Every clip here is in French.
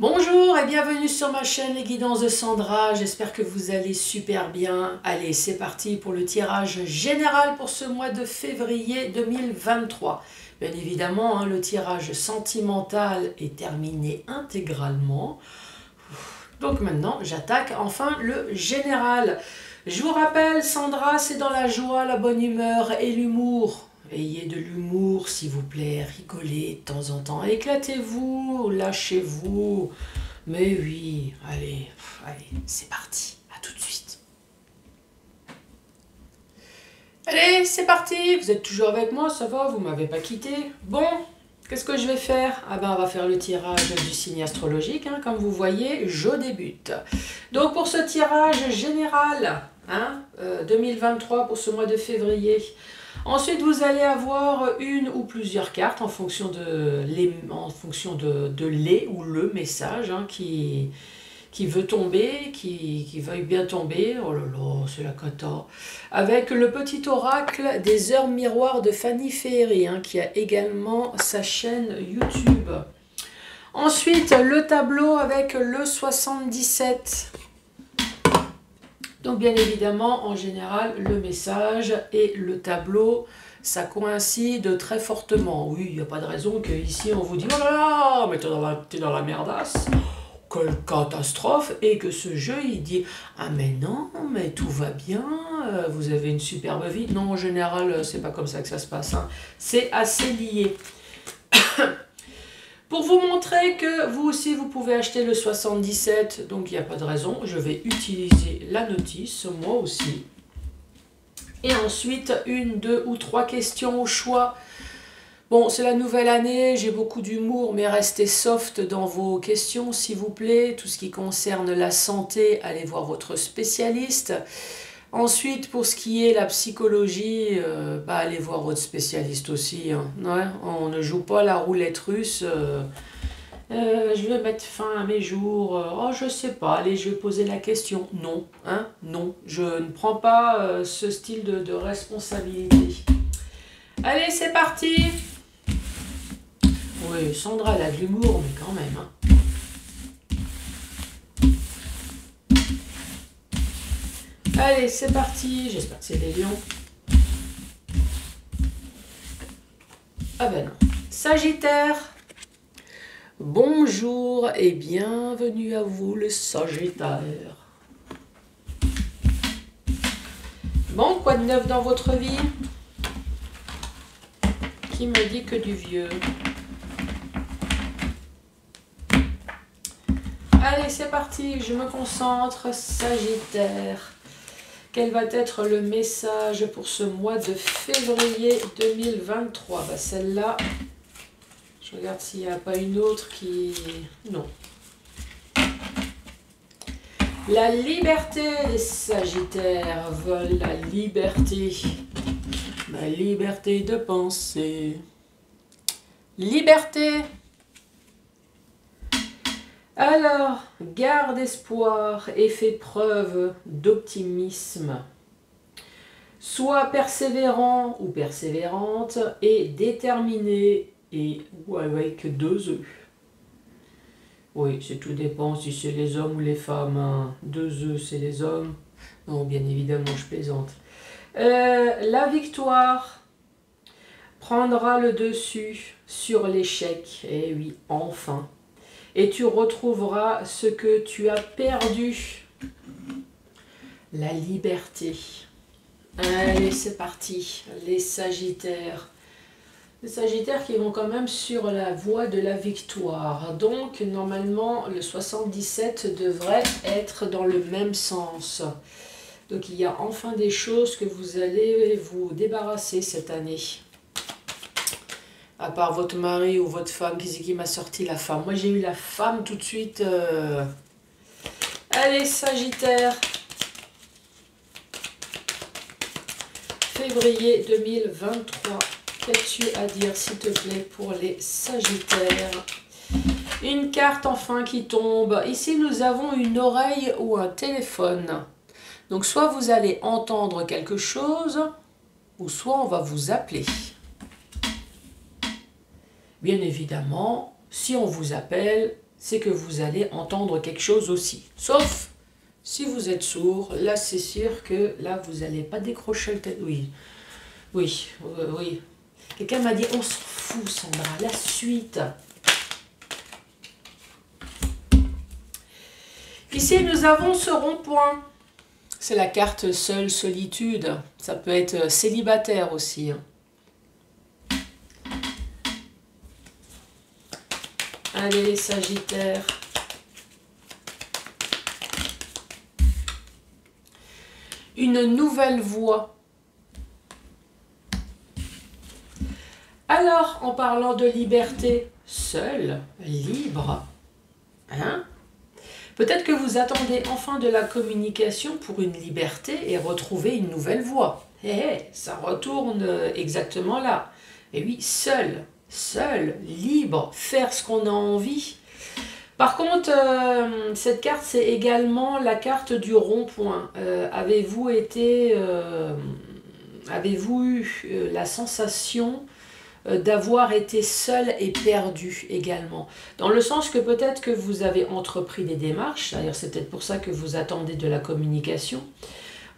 Bonjour et bienvenue sur ma chaîne Les Guidances de Sandra, j'espère que vous allez super bien. Allez, c'est parti pour le tirage général pour ce mois de février 2023. Bien évidemment, le tirage sentimental est terminé intégralement. Donc maintenant, j'attaque enfin le général. Je vous rappelle, Sandra, c'est dans la joie, la bonne humeur et l'humour. Ayez de l'humour, s'il vous plaît, rigolez de temps en temps, éclatez-vous, lâchez-vous. Mais oui, allez, c'est parti, à tout de suite. Allez, c'est parti, vous êtes toujours avec moi, ça va, vous m'avez pas quitté. Bon, qu'est-ce que je vais faire? Ah ben, on va faire le tirage du signe astrologique, comme vous voyez, je débute. Donc pour ce tirage général, 2023 pour ce mois de février, ensuite, vous allez avoir une ou plusieurs cartes en fonction de les ou le message qui veut tomber, qui veuille bien tomber. Oh là là, c'est la cata. Avec le petit oracle des heures miroirs de Fanny Ferry, qui a également sa chaîne YouTube. Ensuite, le tableau avec le 77. Donc bien évidemment, en général, le message et le tableau, ça coïncide très fortement. Oui, il n'y a pas de raison qu'ici on vous dit « Oh là là, mais t'es dans la merdasse, quelle catastrophe !» Et que ce jeu, il dit « Ah mais non, mais tout va bien, vous avez une superbe vie. » Non, en général, c'est pas comme ça que ça se passe. C'est assez lié. Pour vous montrer que vous aussi, vous pouvez acheter le 77, donc il n'y a pas de raison, je vais utiliser la notice, moi aussi. Et ensuite, une, deux ou trois questions au choix. Bon, c'est la nouvelle année, j'ai beaucoup d'humour, mais restez soft dans vos questions, s'il vous plaît. Tout ce qui concerne la santé, allez voir votre spécialiste. Ensuite, pour ce qui est la psychologie, allez voir votre spécialiste aussi. Ouais, on ne joue pas la roulette russe. Je vais mettre fin à mes jours. Oh, je sais pas. Allez, je vais poser la question. Non, non. Je ne prends pas ce style de responsabilité. Allez, c'est parti. Oui, Sandra, elle a de l'humour, mais quand même. Allez, c'est parti. J'espère que c'est des lions. Ah ben non. Sagittaire. Bonjour et bienvenue à vous, le Sagittaire. Bon, quoi de neuf dans votre vie? Qui me dit que du vieux? Allez, c'est parti. Je me concentre. Sagittaire. Quel va être le message pour ce mois de février 2023? Celle-là, je regarde s'il n'y a pas une autre qui... Non. La liberté, les Sagittaires veulent la liberté. La liberté de penser. Liberté. Alors, garde espoir et fais preuve d'optimisme. Sois persévérant ou persévérante et déterminé ou avec deux œufs. Oui, c'est tout dépend si c'est les hommes ou les femmes. Deux œufs, c'est les hommes. Non, bien évidemment, je plaisante. La victoire prendra le dessus sur l'échec. Eh oui, enfin. Et tu retrouveras ce que tu as perdu. La liberté. Allez, c'est parti. Les Sagittaires. Les Sagittaires qui vont quand même sur la voie de la victoire. Donc, normalement, le 77 devrait être dans le même sens. Donc, il y a enfin des choses que vous allez vous débarrasser cette année. À part votre mari ou votre femme, qui c'est qui m'a sorti la femme? Moi, j'ai eu la femme tout de suite. Allez, Sagittaire. Février 2023. Qu'as-tu à dire, s'il te plaît, pour les Sagittaires? Une carte enfin qui tombe. Ici, nous avons une oreille ou un téléphone. Donc, soit vous allez entendre quelque chose, ou soit on va vous appeler. Bien évidemment, si on vous appelle, c'est que vous allez entendre quelque chose aussi. Sauf si vous êtes sourd, là c'est sûr que là vous n'allez pas décrocher le téléphone. Oui, oui, oui. Quelqu'un m'a dit, on s'en fout Sandra, la suite. Ici nous avons ce rond-point. C'est la carte seule solitude. Ça peut être célibataire aussi. Allez, Sagittaire. Une nouvelle voie. Alors, en parlant de liberté, seul, libre, hein? Peut-être que vous attendez enfin de la communication pour une liberté et retrouver une nouvelle voie. Ça retourne exactement là. Et oui, seul, libre, faire ce qu'on a envie. Par contre, cette carte, c'est également la carte du rond-point. Avez-vous eu la sensation d'avoir été seul et perdu également? Dans le sens que peut-être que vous avez entrepris des démarches, d'ailleurs c'est peut-être pour ça que vous attendez de la communication.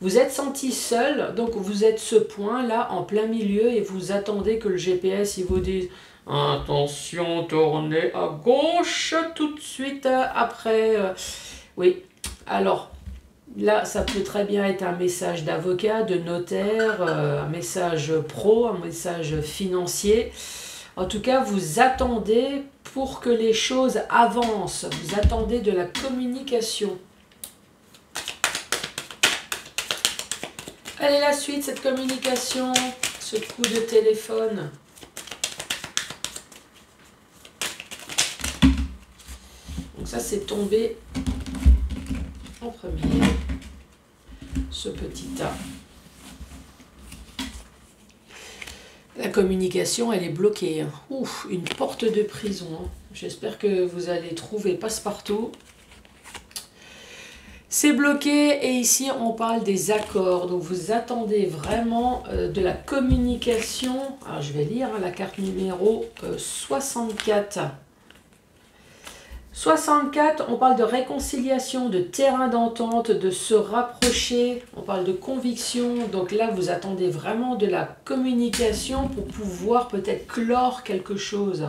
Vous êtes senti seul, donc vous êtes ce point là en plein milieu et vous attendez que le GPS il vous dise attention, tournez à gauche tout de suite après. Oui, alors là, ça peut très bien être un message d'avocat, de notaire, un message pro, un message financier. En tout cas, vous attendez pour que les choses avancent. Vous attendez de la communication. Allez, la suite, cette communication, ce coup de téléphone. Donc ça, c'est tombé en premier, ce petit tas. La communication, elle est bloquée. Ouf, une porte de prison. J'espère que vous allez trouver passe-partout. C'est bloqué et ici, on parle des accords. Donc, vous attendez vraiment de la communication. Alors, je vais lire la carte numéro 64. 64, on parle de réconciliation, de terrain d'entente, de se rapprocher, on parle de conviction. Donc là, vous attendez vraiment de la communication pour pouvoir peut-être clore quelque chose.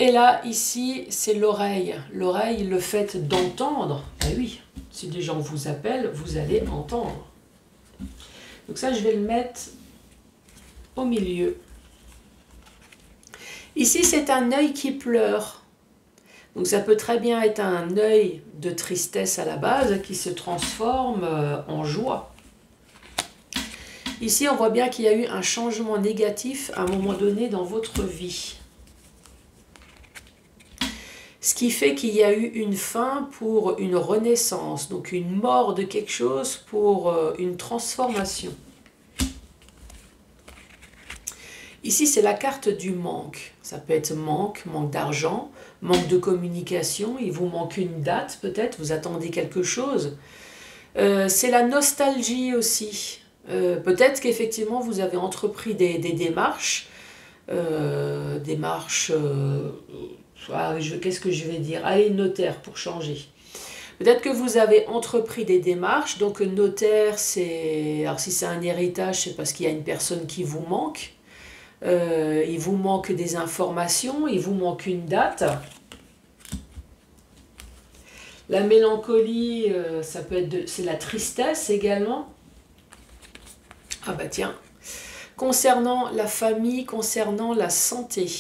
Et là, ici, c'est l'oreille. L'oreille, le fait d'entendre. Eh oui, si des gens vous appellent, vous allez entendre. Donc ça, je vais le mettre au milieu. Ici, c'est un œil qui pleure. Donc ça peut très bien être un œil de tristesse à la base qui se transforme en joie. Ici, on voit bien qu'il y a eu un changement négatif à un moment donné dans votre vie. Ce qui fait qu'il y a eu une fin pour une renaissance, donc une mort de quelque chose pour une transformation. Ici, c'est la carte du manque. Ça peut être manque d'argent, manque de communication, il vous manque une date peut-être, vous attendez quelque chose. C'est la nostalgie aussi. Peut-être qu'effectivement, vous avez entrepris des démarches. Qu'est-ce que je vais dire? Allez, notaire pour changer. Peut-être que vous avez entrepris des démarches. Donc, notaire, c'est... Alors, si c'est un héritage, c'est parce qu'il y a une personne qui vous manque. Il vous manque des informations, il vous manque une date. La mélancolie, ça peut être c'est la tristesse également. Ah bah tiens, concernant la famille, concernant la santé.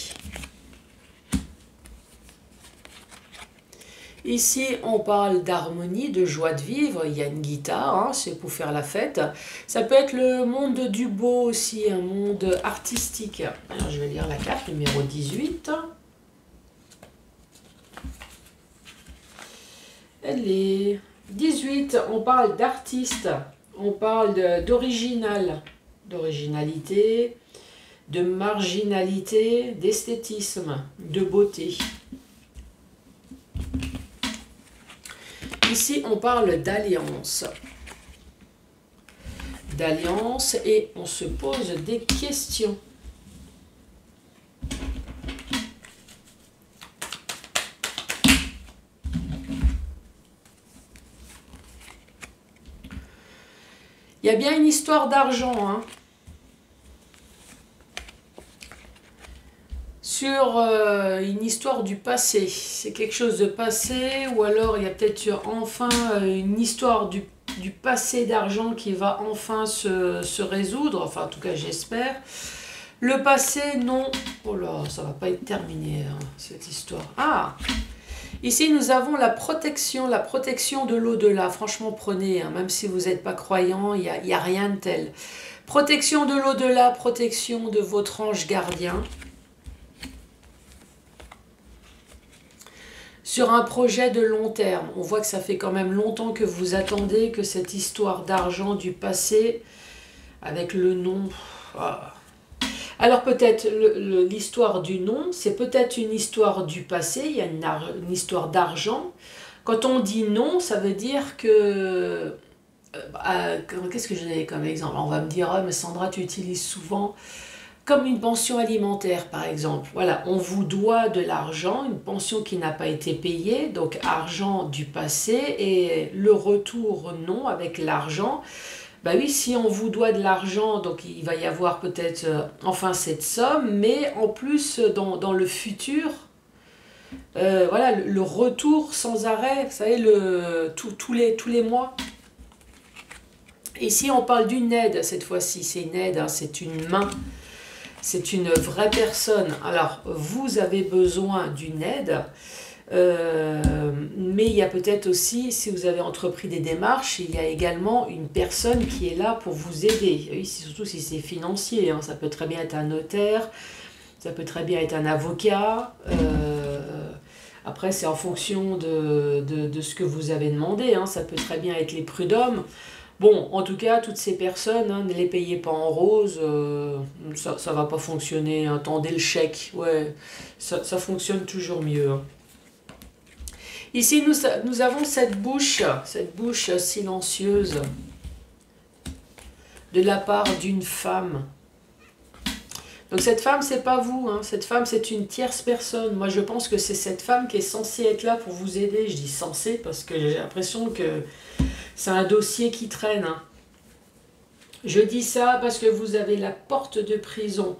Ici, on parle d'harmonie, de joie de vivre. Il y a une guitare, hein, c'est pour faire la fête. Ça peut être le monde du beau aussi, un monde artistique. Alors, je vais lire la carte numéro 18. Elle est 18. On parle d'artiste. On parle d'original, d'originalité, de marginalité, d'esthétisme, de beauté. Ici, on parle d'alliance. D'alliance et on se pose des questions. Il y a bien une histoire d'argent, hein. Sur une histoire du passé. C'est quelque chose de passé, ou alors il y a peut-être enfin une histoire du passé d'argent qui va enfin se résoudre. Enfin, en tout cas, j'espère. Le passé, non. Oh là, ça va pas être terminé, hein, cette histoire. Ah! Ici, nous avons la protection de l'au-delà. Franchement, prenez, hein, même si vous n'êtes pas croyant, il y a rien de tel. Protection de l'au-delà, protection de votre ange gardien. Sur un projet de long terme. On voit que ça fait quand même longtemps que vous attendez que cette histoire d'argent du passé, avec le nom... Ah. Alors peut-être l'histoire du nom, c'est peut-être une histoire du passé, il y a une histoire d'argent. Quand on dit non, ça veut dire que... qu'est-ce que j'ai comme exemple? On va me dire, oh, mais Sandra, tu utilises souvent... Comme une pension alimentaire, par exemple. Voilà, on vous doit de l'argent, une pension qui n'a pas été payée, donc argent du passé, et le retour non avec l'argent. Ben oui, si on vous doit de l'argent, donc il va y avoir peut-être enfin cette somme, mais en plus dans le futur, voilà, le retour sans arrêt, vous savez, tous les mois. Ici, on parle d'une aide, cette fois-ci, c'est une aide, hein, c'est une main. C'est une vraie personne. Alors, vous avez besoin d'une aide, mais il y a peut-être aussi, si vous avez entrepris des démarches, il y a également une personne qui est là pour vous aider. Oui, surtout si c'est financier, hein. Ça peut très bien être un notaire, ça peut très bien être un avocat. Après, c'est en fonction de ce que vous avez demandé, hein. Ça peut très bien être les prud'hommes. Bon, en tout cas, toutes ces personnes, hein, ne les payez pas en rose, ça ne va pas fonctionner. Hein. Tendez le chèque, ouais, ça fonctionne toujours mieux. Hein. Ici, nous avons cette bouche silencieuse de la part d'une femme. Donc cette femme, c'est pas vous, hein. Cette femme, c'est une tierce personne. Moi, je pense que c'est cette femme qui est censée être là pour vous aider. Je dis censée parce que j'ai l'impression que c'est un dossier qui traîne. Hein. Je dis ça parce que vous avez la porte de prison.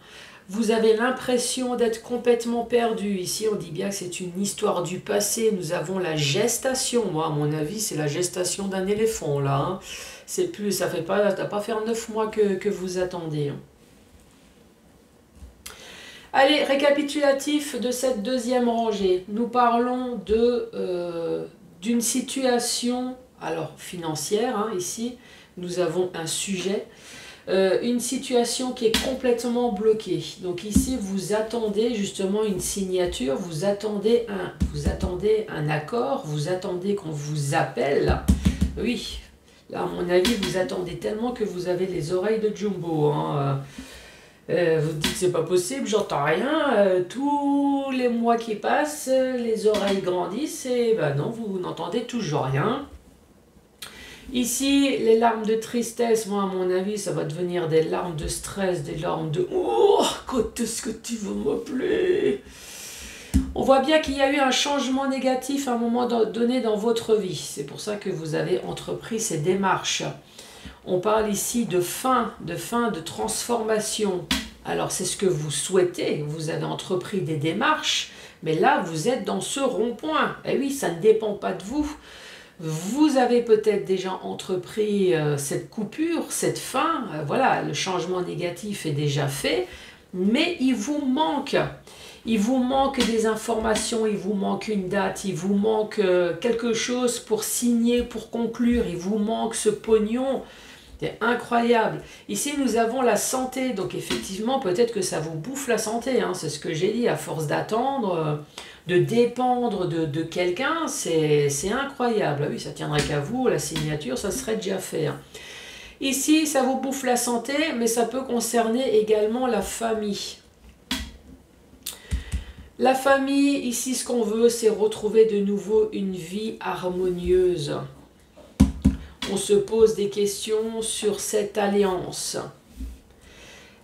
Vous avez l'impression d'être complètement perdu. Ici, on dit bien que c'est une histoire du passé. Nous avons la gestation. Moi, à mon avis, c'est la gestation d'un éléphant, là. Hein. C'est plus, ça fait pas, t'as pas faire 9 mois que vous attendez. Hein. Allez, récapitulatif de cette deuxième rangée. Nous parlons d'une situation... Alors, financière, hein, ici, nous avons un sujet, une situation qui est complètement bloquée. Donc ici, vous attendez justement une signature, vous attendez un accord, vous attendez qu'on vous appelle. Oui, là, à mon avis, vous attendez tellement que vous avez les oreilles de Jumbo. Hein. Vous dites, c'est pas possible, j'entends rien. Tous les mois qui passent, les oreilles grandissent et ben non, vous n'entendez toujours rien. Ici, les larmes de tristesse, moi à mon avis, ça va devenir des larmes de stress, des larmes de « Oh, quand est-ce que tu veux m'appeler ?» On voit bien qu'il y a eu un changement négatif à un moment donné dans votre vie. C'est pour ça que vous avez entrepris ces démarches. On parle ici de fin, de transformation. Alors c'est ce que vous souhaitez, vous avez entrepris des démarches, mais là vous êtes dans ce rond-point. Et oui, ça ne dépend pas de vous. Vous avez peut-être déjà entrepris cette coupure, cette fin, voilà, le changement négatif est déjà fait, mais il vous manque des informations, il vous manque une date, il vous manque quelque chose pour signer, pour conclure, il vous manque ce pognon. C'est incroyable. Ici, nous avons la santé. Donc, effectivement, peut-être que ça vous bouffe la santé. Hein. C'est ce que j'ai dit. À force d'attendre, de dépendre de quelqu'un, c'est incroyable. Ah oui, ça tiendrait qu'à vous. La signature, ça serait déjà fait. Hein. Ici, ça vous bouffe la santé, mais ça peut concerner également la famille. La famille, ici, ce qu'on veut, c'est retrouver de nouveau une vie harmonieuse. On se pose des questions sur cette alliance.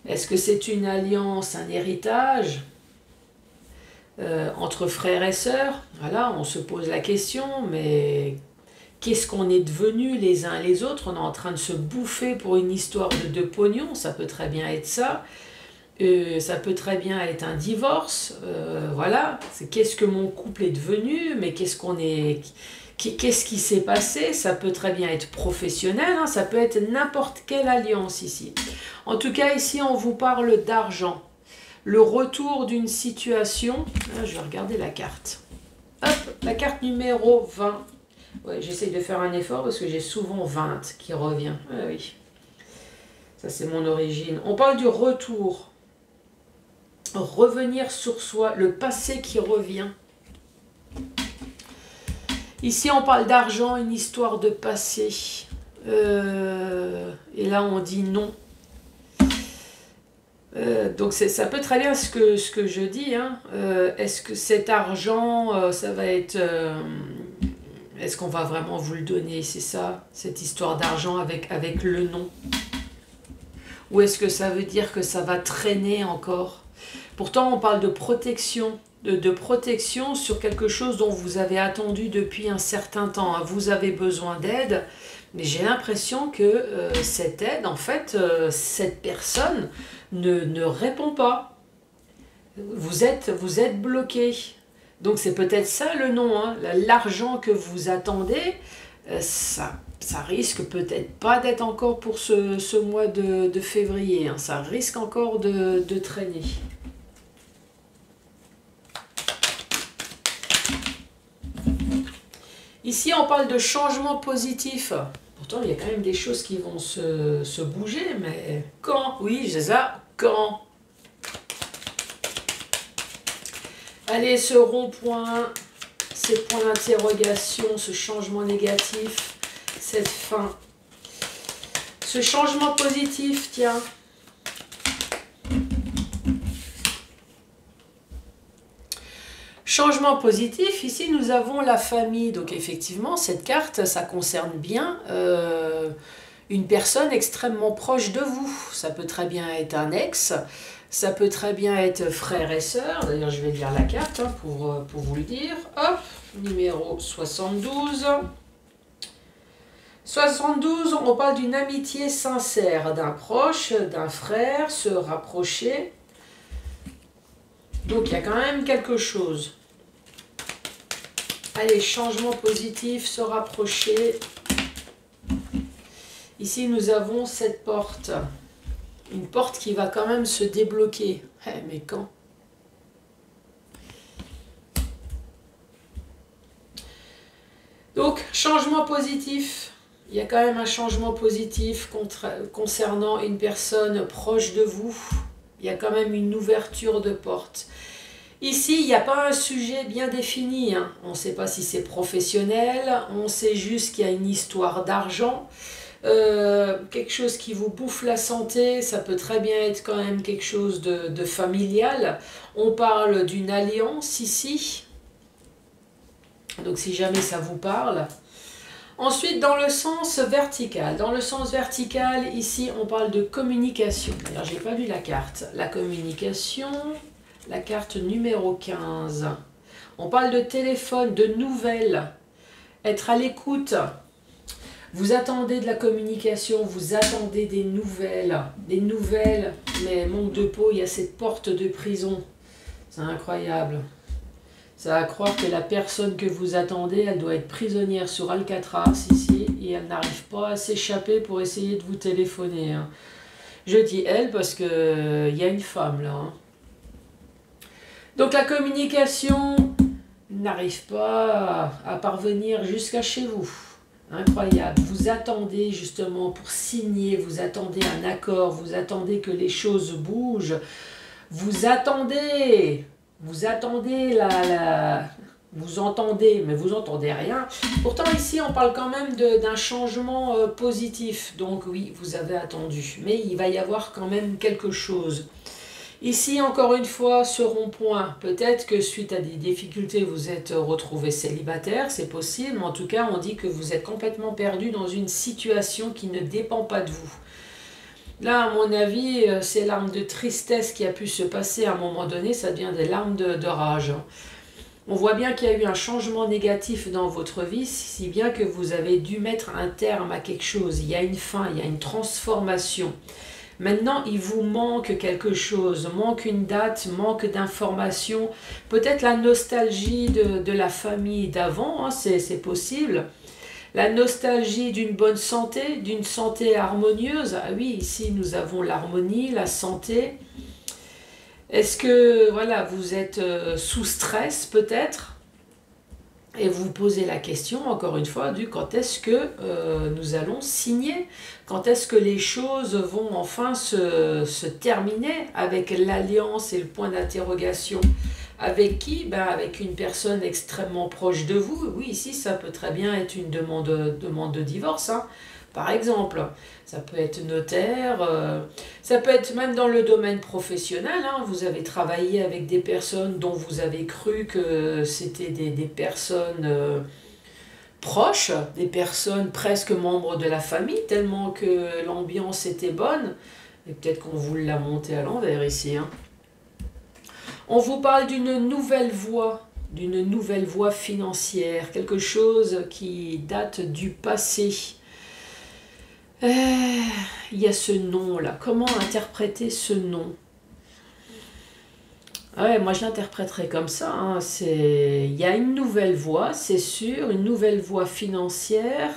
Est-ce que c'est une alliance, un héritage entre frères et sœurs? Voilà, on se pose la question, mais qu'est-ce qu'on est devenus les uns les autres, on est en train de se bouffer pour une histoire de pognon, ça peut très bien être ça. Ça peut très bien être un divorce, voilà, c'est qu'est-ce que mon couple est devenu, mais qu'est-ce qui s'est passé, ça peut très bien être professionnel, hein, ça peut être n'importe quelle alliance ici. En tout cas, ici, on vous parle d'argent, le retour d'une situation, je vais regarder la carte, hop, la carte numéro 20, ouais, j'essaye de faire un effort parce que j'ai souvent 20 qui revient, ah oui, ça c'est mon origine, on parle du retour. Revenir sur soi, le passé qui revient. Ici, on parle d'argent, une histoire de passé. Et là, on dit non. Donc, ça peut très bien ce que je dis. Hein. Est-ce que cet argent, ça va être... est-ce qu'on va vraiment vous le donner? C'est ça, cette histoire d'argent avec le non. Ou est-ce que ça veut dire que ça va traîner encore? Pourtant, on parle de protection, de protection sur quelque chose dont vous avez attendu depuis un certain temps. Vous avez besoin d'aide, mais j'ai l'impression que cette aide, en fait, cette personne ne répond pas. Vous êtes bloqué. Donc c'est peut-être ça le nom, hein. L'argent que vous attendez, ça risque peut-être pas d'être encore pour ce mois de février. Hein. Ça risque encore de traîner. Ici, on parle de changement positif. Pourtant, il y a quand même des choses qui vont se bouger, mais quand? Oui, c'est ça, quand? Allez, ce rond-point, ces points d'interrogation, ce changement négatif, cette fin. Ce changement positif, tiens. Changement positif, ici nous avons la famille, donc effectivement cette carte ça concerne bien une personne extrêmement proche de vous, ça peut très bien être un ex, ça peut très bien être frère et sœur, d'ailleurs je vais lire la carte hein, pour vous le dire, hop, numéro 72. 72, on parle d'une amitié sincère, d'un proche, d'un frère, se rapprocher. Donc il y a quand même quelque chose. Allez, changement positif, se rapprocher. Ici, nous avons cette porte. Une porte qui va quand même se débloquer. Mais quand? Donc, changement positif. Il y a quand même un changement positif concernant une personne proche de vous. Il y a quand même une ouverture de porte. Ici, il n'y a pas un sujet bien défini. Hein. On ne sait pas si c'est professionnel. On sait juste qu'il y a une histoire d'argent. Quelque chose qui vous bouffe la santé. Ça peut très bien être quand même quelque chose de familial. On parle d'une alliance ici. Donc si jamais ça vous parle. Ensuite, dans le sens vertical. Dans le sens vertical, ici, on parle de communication. D'ailleurs, je n'ai pas lu la carte. La communication, la carte numéro 15. On parle de téléphone, de nouvelles. Être à l'écoute. Vous attendez de la communication, vous attendez des nouvelles. Des nouvelles, mais manque de peau, il y a cette porte de prison. C'est incroyable. Ça va croire que la personne que vous attendez, elle doit être prisonnière sur Alcatraz ici et elle n'arrive pas à s'échapper pour essayer de vous téléphoner. Hein. Je dis elle parce que y a une femme là. Hein. Donc la communication n'arrive pas à parvenir jusqu'à chez vous. Incroyable. Vous attendez justement pour signer, vous attendez un accord, vous attendez que les choses bougent. Vous attendez vous entendez, mais vous entendez rien. Pourtant ici on parle quand même d'un changement positif, donc oui vous avez attendu, mais il va y avoir quand même quelque chose. Ici encore une fois ce rond-point, peut-être que suite à des difficultés vous êtes retrouvé célibataire, c'est possible, mais en tout cas on dit que vous êtes complètement perdu dans une situation qui ne dépend pas de vous. Là, à mon avis, ces larmes de tristesse qui a pu se passer à un moment donné, ça devient des larmes de rage. On voit bien qu'il y a eu un changement négatif dans votre vie, si bien que vous avez dû mettre un terme à quelque chose. Il y a une fin, il y a une transformation. Maintenant, il vous manque quelque chose, manque une date, manque d'informations. Peut-être la nostalgie de la famille d'avant, hein, c'est possible. La nostalgie d'une bonne santé, d'une santé harmonieuse. Ah oui, ici nous avons l'harmonie, la santé. Est-ce que voilà, vous êtes sous stress peut-être? Et vous vous posez la question, encore une fois, du quand est-ce que nous allons signer? Quand est-ce que les choses vont enfin se terminer avec l'alliance et le point d'interrogation? Avec qui? Ben, avec une personne extrêmement proche de vous. Oui, ici, ça peut très bien être une demande de divorce, hein. Par exemple, ça peut être notaire, ça peut être même dans le domaine professionnel, hein. Vous avez travaillé avec des personnes dont vous avez cru que c'était des personnes proches, des personnes presque membres de la famille, tellement que l'ambiance était bonne. Et peut-être qu'on vous l'a monté à l'envers ici, hein. On vous parle d'une nouvelle voie financière, quelque chose qui date du passé. Il y a ce nom-là. Comment interpréter ce nom? Ouais, moi je l'interpréterais comme ça, hein. Il y a une nouvelle voie, c'est sûr, une nouvelle voie financière.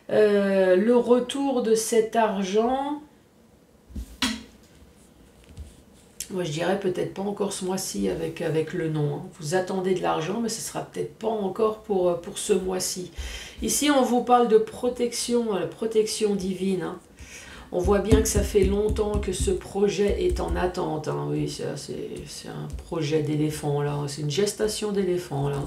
Le retour de cet argent, moi je dirais peut-être pas encore ce mois-ci avec le nom, hein. Vous attendez de l'argent, mais ce sera peut-être pas encore pour ce mois-ci. Ici on vous parle de protection, la protection divine, hein. On voit bien que ça fait longtemps que ce projet est en attente, hein. Oui, c'est un projet d'éléphant là, c'est une gestation d'éléphant là.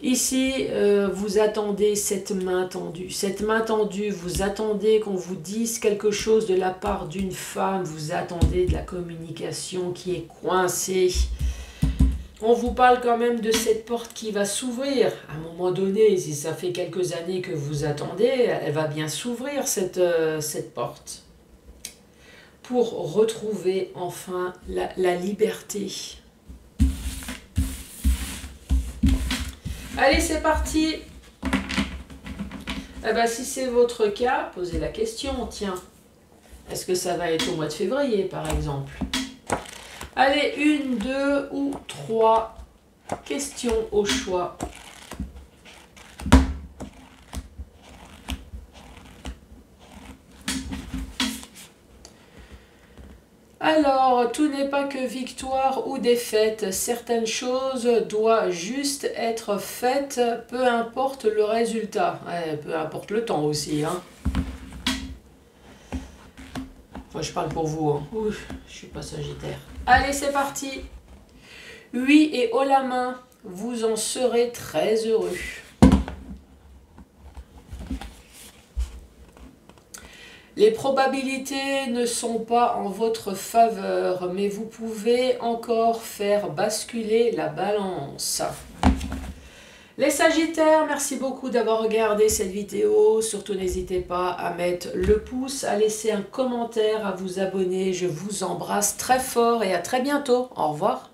Ici, vous attendez cette main tendue. Cette main tendue, vous attendez qu'on vous dise quelque chose de la part d'une femme. Vous attendez de la communication qui est coincée. On vous parle quand même de cette porte qui va s'ouvrir. À un moment donné, si ça fait quelques années que vous attendez, elle va bien s'ouvrir cette porte. Pour retrouver enfin la liberté. Allez, c'est parti. Eh ben, si c'est votre cas, posez la question, tiens. Est-ce que ça va être au mois de février, par exemple? Allez, 1, 2 ou 3 questions au choix. Alors, tout n'est pas que victoire ou défaite. Certaines choses doivent juste être faites, peu importe le résultat. Ouais, peu importe le temps aussi, hein. Enfin, je parle pour vous, hein. Ouf, je suis pas sagittaire. Allez, c'est parti. Oui et haut la main, vous en serez très heureux. Les probabilités ne sont pas en votre faveur, mais vous pouvez encore faire basculer la balance. Les Sagittaires, merci beaucoup d'avoir regardé cette vidéo. Surtout, n'hésitez pas à mettre le pouce, à laisser un commentaire, à vous abonner. Je vous embrasse très fort et à très bientôt. Au revoir.